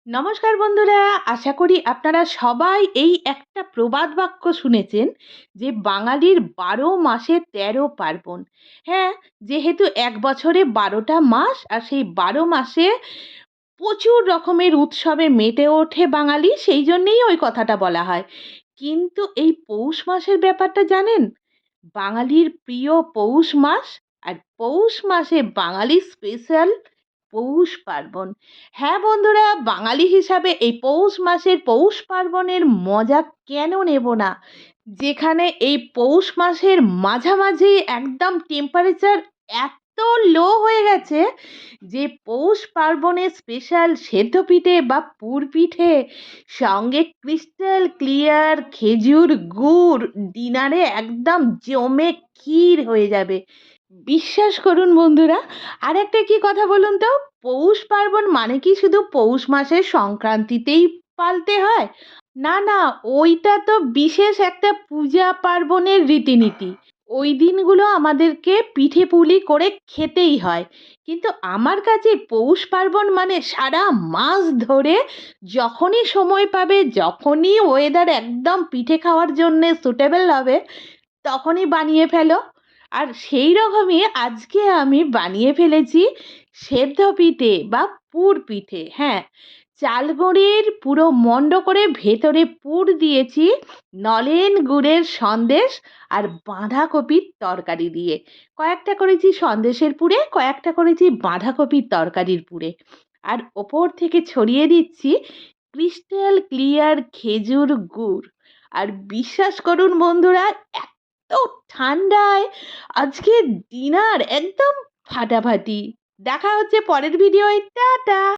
নমস্কার বন্ধুরা, আশা করি আপনারা সবাই এই একটা প্রবাদ বাক্য শুনেছেন যে বাঙালির ১২ মাসে ১৩ পার্বণ। হ্যাঁ, যেহেতু এক বছরে ১২টা মাস আর সেই ১২ মাসে প্রচুর রকমের উৎসবে মেতে ওঠে বাঙালি, সেই জন্যেই ওই কথাটা বলা হয়। কিন্তু এই পৌষ মাসের ব্যাপারটা জানেন? বাঙালির প্রিয় পৌষ মাস, আর পৌষ মাসে বাঙালির স্পেশাল পৌষ পার্বণ। হ্যাঁ বন্ধুরা, বাঙালি হিসাবে এই পৌষ মাসের পৌষ পার্বণের মজা কেন নেব না? যেখানে এই পৌষ মাসের মাঝামাঝি একদম টেম্পারেচার এত লো হয়ে গেছে যে পৌষ পার্বণে স্পেশাল সেদ্ধ পিঠে বা পুর পিঠে সঙ্গে ক্রিস্টাল ক্লিয়ার খেজুর গুড় ডিনারে একদম জমে ক্ষীর হয়ে যাবে। বিশ্বাস করুন বন্ধুরা। আর একটা কি কথা বলুন তো, পৌষ পার্বণ মানে কি শুধু পৌষ মাসের সংক্রান্তিতেই পালতে হয়? না না, ওইটা তো বিশেষ একটা পূজা পার্বণের রীতিনীতি। ওই দিনগুলো আমাদেরকে পিঠে পুলি করে খেতেই হয়। কিন্তু আমার কাছে পৌষ পার্বণ মানে সারা মাস ধরে যখনই সময় পাবে, যখনই ওয়েদার একদম পিঠে খাওয়ার জন্যে সুটেবল হবে, তখনই বানিয়ে ফেলো। আর সেই রকমই আজকে আমি বানিয়ে ফেলেছি সেদ্ধ পিঠে বা পুর পিঠে। হ্যাঁ, চাল গুঁড়ির পুরো মণ্ড করে ভেতরে পুর দিয়েছি নলেন গুড়ের সন্দেশ আর বাঁধাকপির তরকারি দিয়ে। কয়েকটা করেছি সন্দেশের পুরে, কয়েকটা করেছি বাঁধাকপির তরকারির পুরে। আর ওপর থেকে ছড়িয়ে দিচ্ছি ক্রিস্টাল ক্লিয়ার খেজুর গুড়। আর বিশ্বাস করুন বন্ধুরা, এত ঠান্ডায় আজকে ডিনার একদম ফাটাফাটি। দেখা হচ্ছে পরের ভিডিওয়। টাটা।